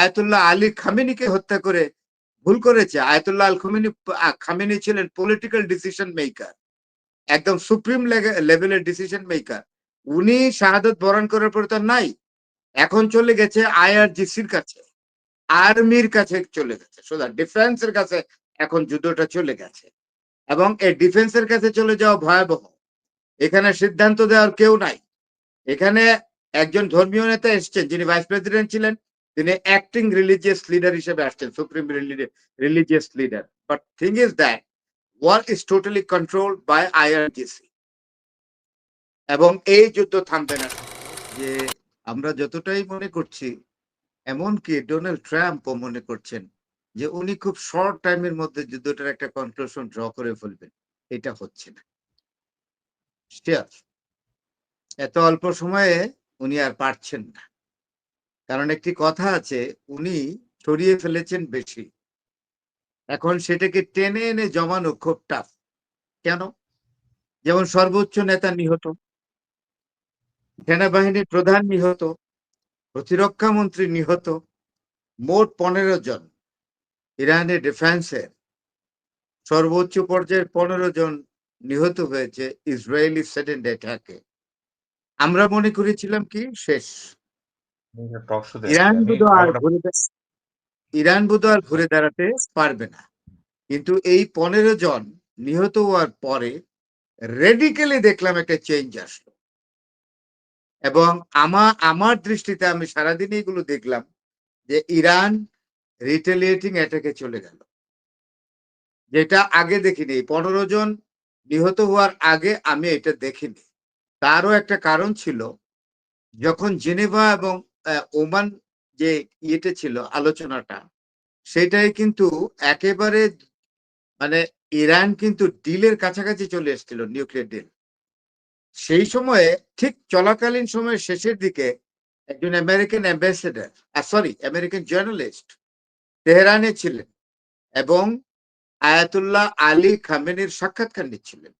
Ayatollah Ali খামেনিকে হত্যা করে ভুল করেছে। আয়াতুল্লাহ আল খামেনি ছিলেন পলিটিক্যাল ডিসিশন মেকার, একদম সুপ্রিম লেভেলের ডিসিশন মেকার। উনি শাহাদত বরণ করার পরে তো নাই, এখন চলে গেছে আইআরজিসির কাছে, আর্মির কাছে চলে গেছে, সোজা ডিফেন্সের কাছে এখন যুদ্ধটা চলে গেছে। এবং এই ডিফেন্সের কাছে চলে যাওয়া ভয়াবহ। এখানে সিদ্ধান্ত দেওয়ার কেউ নাই। এখানে একজন ধর্মীয় নেতা এসছেন, যিনি ভাইস প্রেসিডেন্ট ছিলেন, তিনি অ্যাক্টিং রিলিজিয়াস লিডার হিসেবে আসছেন, supreme religious leader. But thing is that war is totally controlled by IRGC. এবং এই যুদ্ধ থামবে না। যে আমরা যতটাই মনে করছি, এমনকি ডোনাল্ড ট্রাম্পও মনে করছেন যে উনি খুব শর্ট টাইমের মধ্যে যুদ্ধটার একটা কনক্লুশন ড্র করে ফেলবেন, এটা হচ্ছে না। এত অল্প সময়ে উনি আর পারছেন না। কারণ একটি কথা আছে, উনি ছড়িয়ে ফেলেছেন বেশি, এখন সেটাকে টেনে এনে জমানো খুব টাফ। কেন? যেমন সর্বোচ্চ নেতা নিহত, সেনাবাহিনীর প্রধান নিহত, প্রতিরক্ষা মন্ত্রী নিহত, মোট 15 জন ইরানের ডিফেন্সের সর্বোচ্চ পর্যায়ের 15 জন নিহত হয়েছে ইসরায়েলি সাডেন অ্যাটাকে। আমরা মনে করেছিলাম কি শেষ, ইরান বোধহয় আর ঘুরে দাঁড়াতে পারবে না। কিন্তু এই 15 জন নিহত হওয়ার পরে রেডিক্যালি দেখলাম একটা চেঞ্জ আসলো। এবং আমার দৃষ্টিতে আমি সারাদিন এগুলো দেখলাম যে ইরান রিটেলিয়েটিং অ্যাটাকে চলে গেল, যেটা আগে দেখিনি। 15 জন নিহত হওয়ার আগে আমি এটা দেখিনি। তারও একটা কারণ ছিল, যখন জেনেভা এবং ওমান যে ইয়েতে ছিল আলোচনাটা, সেটাই কিন্তু একেবারে মানে ইরান কিন্তু ডিলের কাছাকাছি চলে এসেছিল, নিউক্লিয়ার ডিল। সেই সময়ে ঠিক চলাকালীন সময়ের শেষের দিকে একজন আমেরিকান অ্যাম্বাসেডার, আমেরিকান জার্নালিস্ট তেহরানে ছিলেন এবং আয়াতুল্লাহ আলী খামেনির সাক্ষাৎকার নিচ্ছিলেন।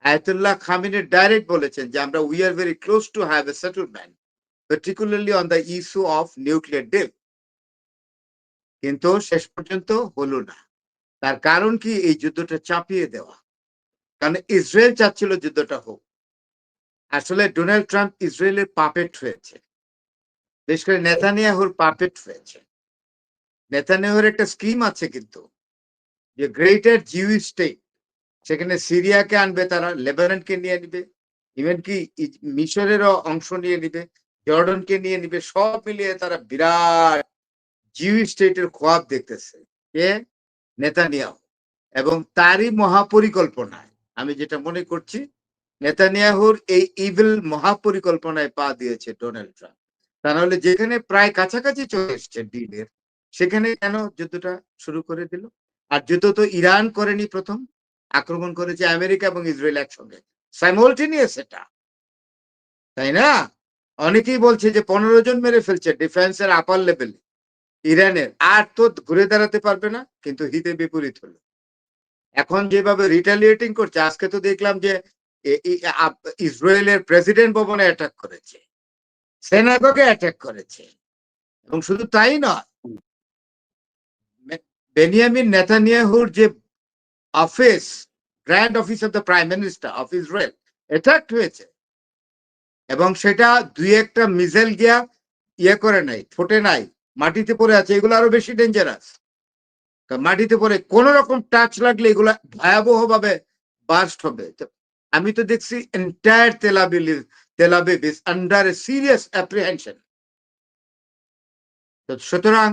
আয়াতুল্লাহ খামেনি ডাইরেক্ট বলেছেন যে আমরা we are very close to have a settlement, particularly on the issue of nuclear deal. কিন্তু শেষ পর্যন্ত হলো না। তার কারণ কি? এই যুদ্ধটা চাপিয়ে দেওয়া। কারণ ইসরায়েল চাচ্ছিল যুদ্ধটা হোক। আসলে ডোনাল্ড ট্রাম্প ইসরায়েলের পাপেট হয়েছে, বিশেষ করে নেতানিয়াহুর পাপেট হয়েছে। নেতানিয়াহুর একটা স্কিম আছে কিন্তু, যে গ্রেটার জিউইশ স্টেট, সেখানে সিরিয়াকে আনবে তারা, লেবাননকে নিয়ে নিবে, ইভেন কি মিশরেরও অংশ নিয়ে নিবে, জর্ডনকে নিয়ে নিবে, সব মিলিয়ে তারা বিরাট জিউইশ স্টেটের খোয়াব দেখতেছে কে? নেতানিয়াহু। এবং তারই মহাপরিকল্পনায় আমি যেটা মনে করছি, নেতানিয়াহুর এই ইভিল মহাপরিকল্পনায় পা দিয়েছে ডোনাল্ড ট্রাম্প। তা নাহলে যেখানে প্রায় কাছাকাছি চলে এসছে ডিলের, সেখানে কেন যুদ্ধটা শুরু করে দিল? আর যুদ্ধ তো ইরান করেনি, প্রথম আক্রমণ করেছে আমেরিকা এবং ইসরায়েল একসঙ্গে, সাইমultaneous এটা, তাই না? অনেকেই বলছে যে 15 জন মেরে ফেলছে ডিফেন্সের আপার লেভেলে ইরানের, আর তো ঘুরে দাঁড়াতে পারবে না। কিন্তু হিতে বিপরীত হলো। এখন যেভাবে রিটালিয়েটিং করছে, আজকে তো দেখলাম যে ইসরায়েলের প্রেসিডেন্ট ভবনে অ্যাটাক করেছে, সেনাগগে অ্যাটাক করেছে। এবং শুধু তাই নয়, বেনিয়ামিন নেতানিয়াহুর যে office, grand office of the prime minister of Israel, attack হয়েছে। এবং সেটা দুই একটা মিসাইল গিয়া ইয়ে করে নাই, ফোটে নাই, মাটিতে পড়ে আছে। এগুলো আরো বেশি ডেঞ্জারাস। মাটিতে পড়ে কোন রকম টাচ লাগলে এগুলা ভয়াবহ ভাবে বাস্ট হবে। আমি তো দেখছি entire তেলাবিব is under A serious apprehension. সুতরাং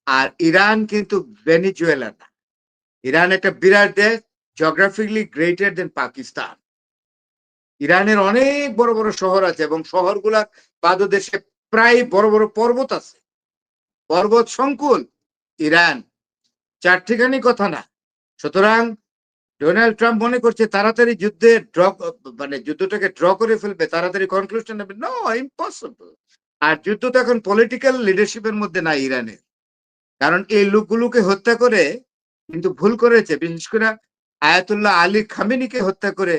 আর ইরান কিন্তু ভেনিজুয়েলা না, ইরান একটা বিরাট দেশ, জিওগ্রাফিক্যালি গ্রেটার দেন পাকিস্তান। ইরানের অনেক বড় বড় শহর আছে এবং শহরগুলার পাদদেশে প্রায় বড় বড় পর্বত আছে, পর্বত সংকুল ইরান, চারটিখানি কথা না। সুতরাং ডোনাল্ড ট্রাম্প মনে করছে তাড়াতাড়ি যুদ্ধটাকে ড্র করে ফেলবে, তাড়াতাড়ি কনক্লুশন নেবে। No, impossible. আর যুদ্ধ তো এখন পলিটিক্যাল লিডারশিপের মধ্যে না ইরানের। কারণ এই লোকগুলোকে হত্যা করে কিন্তু ভুল করেছে, বিশেষ করে আয়াতুল্লাহ আলী খামেনিকে হত্যা করে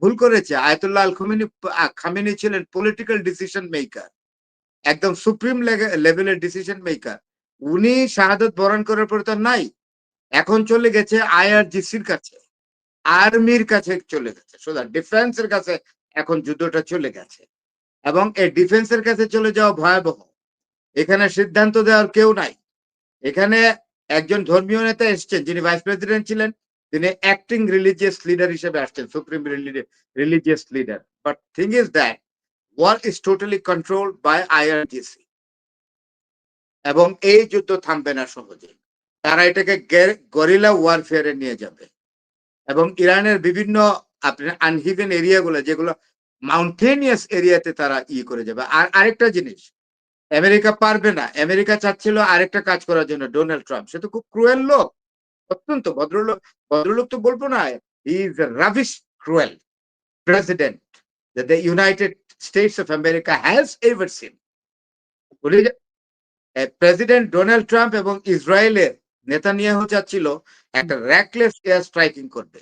ভুল করেছে। আয়াতুল্লাহ আল খামেনি ছিলেন পলিটিক্যাল ডিসিশন মেকার, একদম সুপ্রিম লেভেলের ডিসিশন মেকার, উনি শাহাদত বরণ করার পরে তো নাই, এখন চলে গেছে আইআরজিসির কাছে, আর্মির কাছে চলে গেছে, সোজা ডিফেন্সের কাছে এখন যুদ্ধটা চলে গেছে। এবং এই ডিফেন্সের কাছে চলে যাওয়া ভয়াবহ। এখানে সিদ্ধান্ত দেওয়ার কেউ নাই। এখানে একজন ধর্মীয় নেতা এসছেন, যিনি ভাইস প্রেসিডেন্ট ছিলেন, তিনি অ্যাক্টিং রিলিজিয়াস লিডার হিসেবে আসছেন, supreme religious leader. But thing is that war is totally controlled by IRGC. এবং এই যুদ্ধ থামবে না সহজে, তারা এটাকে গরিলা ওয়ারফেয়ারে নিয়ে যাবে। এবং ইরানের বিভিন্ন আপনার আনহিভেন এরিয়াগুলো, যেগুলো মাউন্টেনিয়াস এরিয়াতে তারা করে যাবে। আর আরেকটা জিনিস, আমেরিকা পারবে না। আমেরিকা চাচ্ছিল আরেকটা কাজ করার জন্য, ডোনাল্ড ট্রাম্প, সে তো খুব ক্রুয়েল লোক, অত্যন্ত ভদ্রলোক। ভদ্রলোক তো বলবো না, he is a ravish cruel president that the United States of America has ever seen. President Donald Trump এবং ইসরায়েলের নেতানিয়াহু চাচ্ছিল একটা র্যাকলেস এয়ার স্ট্রাইকিং করবে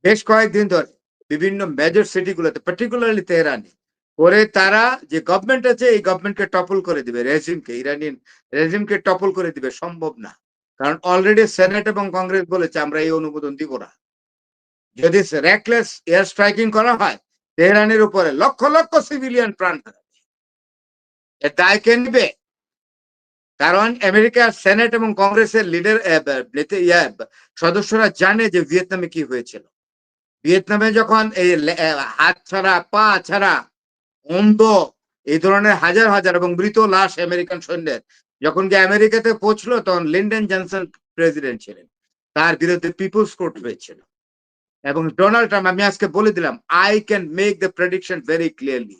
বেশ কয়েকদিন ধরে বিভিন্ন মেজর সিটিগুলোতে, পার্টিকুলারলি তেহরানে, করে তারা যে গভর্নমেন্ট আছে এই গভর্নমেন্টকে টপল করে দিবে, রেজিমকে, ইরানিয়ান রেজিমকে টপল করে দিবে। সম্ভব না, কারণ অলরেডি সেনেট এবং কংগ্রেস বলেছে আমরা এই অনুমোদন দিব না। যদি র্যাকলেস এয়ার স্ট্রাইকিং করা হয়, তেহরানের উপরে লক্ষ লক্ষ সিভিলিয়ান প্রাণ হারাবে। এর দায় কে নিবে? কারণ আমেরিকার সেনেট এবং কংগ্রেসের লিডার সদস্যরা জানে যে ভিয়েতনামে কি হয়েছিল। ভিয়েতনামে যখন এই হাত ছাড়া, পা ছাড়া, অন্ধ, এই ধরনের হাজার হাজার এবং মৃত লাশ আমেরিকান সৈন্যের যখন গিয়ে আমেরিকাতে পৌঁছলো, তখন লিন্ডন জনসন প্রেসিডেন্ট ছিলেন, তার বিরুদ্ধে পিপুলস কোর্ট হয়েছিল। এবং ডোনাল্ড ট্রাম্প, আমি আজকে বলে দিলাম, I can make the prediction very clearly,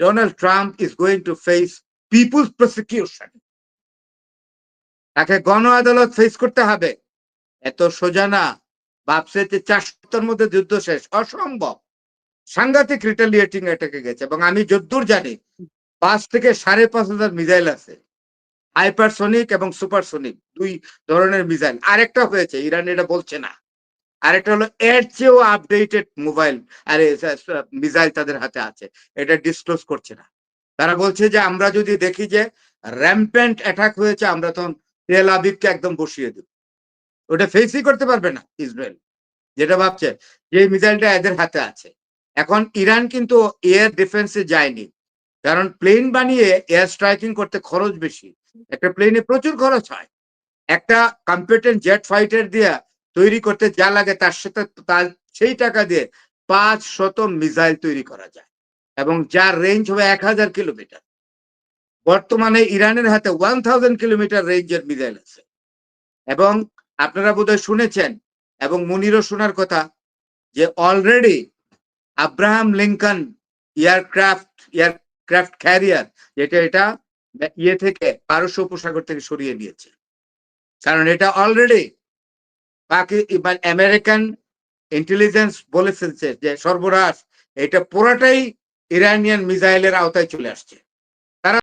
Donald Trump is going to face people's prosecution. তাকে গণ আদালত ফেস করতে হবে। এত সোজা না। ভাবছে যে 4 সপ্তাহের মধ্যে যুদ্ধ শেষ, অসম্ভব। সাংঘাতিক রিটালিয়েটিং এটাকে গেছে। এবং আমি যদ্দূর জানি 5 থেকে 5,500 মিসাইল আছে, হাইপারসোনিক এবং সুপারসোনিক, 2 ধরনের মিসাইল। আরেকটা হয়েছে, ইরান এটা বলছে না, আরেকটা হলো এর চেয়েও আপডেটেড মোবাইল আর মিসাইল তাদের হাতে আছে, এটা ডিসক্লোজ করছে না। তারা বলছে যে আমরা যদি দেখি যে র্যাম্পেন্ট অ্যাটাক হয়েছে, আমরা তখন তেল আবিবকে একদম বসিয়ে দেব। ওটা ফেসই করতে পারবে না ইসরায়েল, যেটা ভাবছে, যে মিসাইলটা এদের হাতে আছে। এখন ইরান কিন্তু এয়ার ডিফেন্সে যায়নি, কারণ প্লেন বানিয়ে এয়ার স্ট্রাইকিং করতে খরচ বেশি। একটা প্লেনে প্রচুর খরচ হয়। একটা কম্পিটেন্ট জেট ফাইটার দিয়ে তৈরি করতে যা লাগে, তার সাথে তার সেই টাকা দিয়ে 500 মিসাইল তৈরি করা যায়, এবং যার রেঞ্জ হবে 1000 কিলোমিটার। বর্তমানে ইরানের হাতে 1000 কিলোমিটার রেঞ্জের মিসাইল আছে। এবং আপনারা বোধহয় শুনেছেন, এবং মুনিরও শোনার কথা, যে already Abraham Lincoln aircraft carrier, যেটা এটা থেকে পারস্য উপসাগর থেকে সরিয়ে নিয়েছে। কারণ এটা অলরেডি আমেরিকান ইন্টেলিজেন্স বলে ফেলছে যে সর্বনাশ, এটা পুরাটাই ইরানিয়ান মিসাইলের আওতায় চলে আসছে।